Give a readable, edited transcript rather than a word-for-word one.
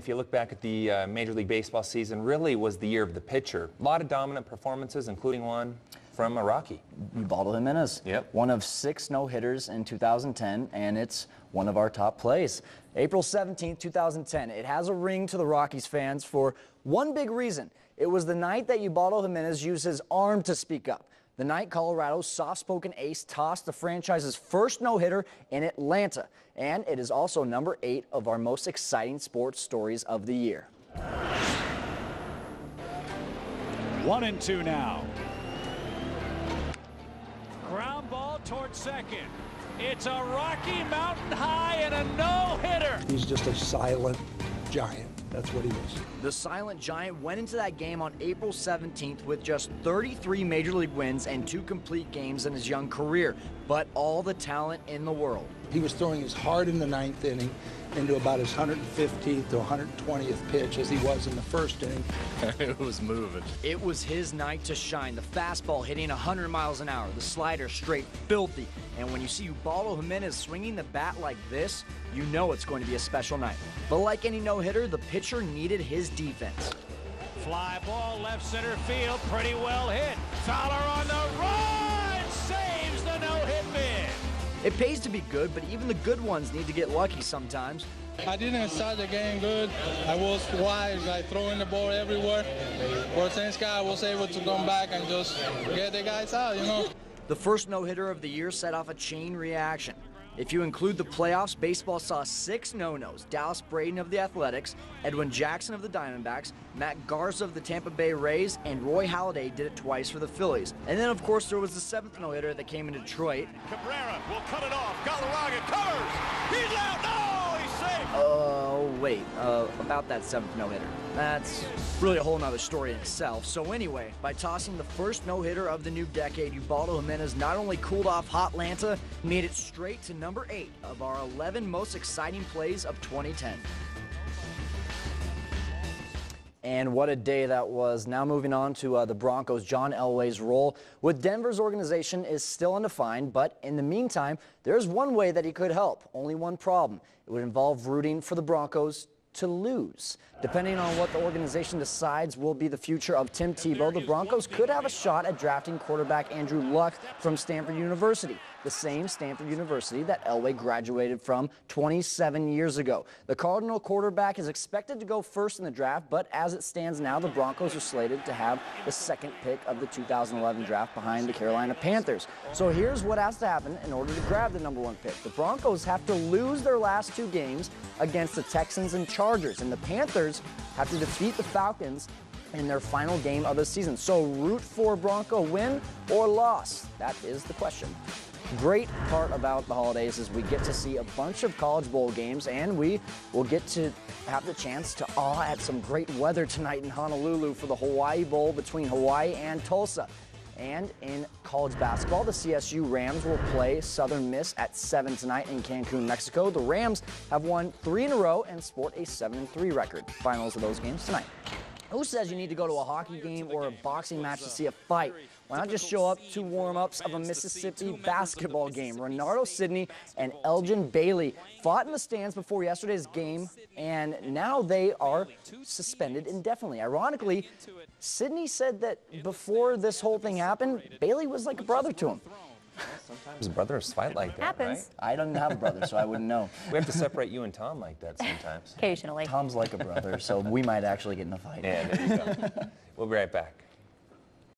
If you look back at the Major League Baseball season, really was the year of the pitcher. A lot of dominant performances, including one from a Rocky. Ubaldo Jimenez. Yep. One of 6 no-hitters in 2010, and it's one of our top plays. April 17th, 2010. It has a ring to the Rockies fans for one big reason. It was the night that Ubaldo Jimenez used his arm to speak up. The night Colorado's soft-spoken ace tossed the franchise's first no-hitter in Atlanta. And it is also number 8 of our most exciting sports stories of the year. 1-2 now. Ground ball towards second. It's a Rocky Mountain high and a no-hitter. He's just a silent giant. That's what he is. The silent giant went into that game on April 17th with just 33 Major League wins and 2 complete games in his young career, but all the talent in the world. He was throwing as hard in the 9th inning into about his 115th to 120th pitch as he was in the 1st inning. It was moving. It was his night to shine. The fastball hitting 100 miles an hour, the slider straight filthy. And when you see Ubaldo Jimenez swinging the bat like this, you know it's going to be a special night. But like any no-hitter, the pitcher needed his defense. Fly ball left center field, pretty well hit. Fowler on the run, saves the no-hit bid. It pays to be good, but even the good ones need to get lucky sometimes. I didn't start the game good. I was wide, like throwing the ball everywhere. But thanks God, I was able to come back and just get the guys out, you know. The first no-hitter of the year set off a chain reaction. If you include the playoffs, baseball saw 6 no-nos. Dallas Braden of the Athletics, Edwin Jackson of the Diamondbacks, Matt Garza of the Tampa Bay Rays, and Roy Halladay did it twice for the Phillies. And then, of course, there was the 7th no-hitter that came in Detroit. Cabrera will cut it off. Galarraga covers. He's out. No, he's safe. Wait, about that 7th no-hitter. That's really a whole nother story in itself. So anyway, by tossing the first no-hitter of the new decade, Ubaldo Jimenez not only cooled off Hotlanta, made it straight to number 8 of our 11 most exciting plays of 2010. And what a day that was. Now moving on to the Broncos, John Elway's role with Denver's organization is still undefined, but in the meantime, there's one way that he could help. Only one problem. It would involve rooting for the Broncos to lose. Depending on what the organization decides will be the future of Tim Tebow, the Broncos could have a shot at drafting quarterback Andrew Luck from Stanford University, the same Stanford University that Elway graduated from 27 years ago. The Cardinal quarterback is expected to go first in the draft, but as it stands now, the Broncos are slated to have the 2nd pick of the 2011 draft behind the Carolina Panthers. So here's what has to happen in order to grab the number 1 pick. The Broncos have to lose their last 2 games against the Texans and Chargers, and the Panthers have to defeat the Falcons in their final game of the season. So root for Bronco win or loss? That is the question. Great part about the holidays is we get to see a bunch of college bowl games, and we will get to have the chance to awe at some great weather tonight in Honolulu for the Hawaii Bowl between Hawaii and Tulsa. And in college basketball, the CSU Rams will play Southern Miss at 7 tonight in Cancun, Mexico. The Rams have won 3 in a row and sport a 7-3 record. Finals of those games tonight. Who says you need to go to a hockey game or a boxing match to see a fight? Why not just show up to warm-ups of a Mississippi basketball game? Renardo Sidney and Elgin Bailey fought in the stands before yesterday's game, and now they are suspended indefinitely. Ironically, Sidney said that before this whole thing happened, Bailey was like a brother to him. Sometimes brothers fight like that, Happens. I don't have a brother, so I wouldn't know. We have to separate you and Tom like that sometimes. Occasionally. Tom's like a brother, so we might actually get in a fight. Yeah, there you go. We'll be right back.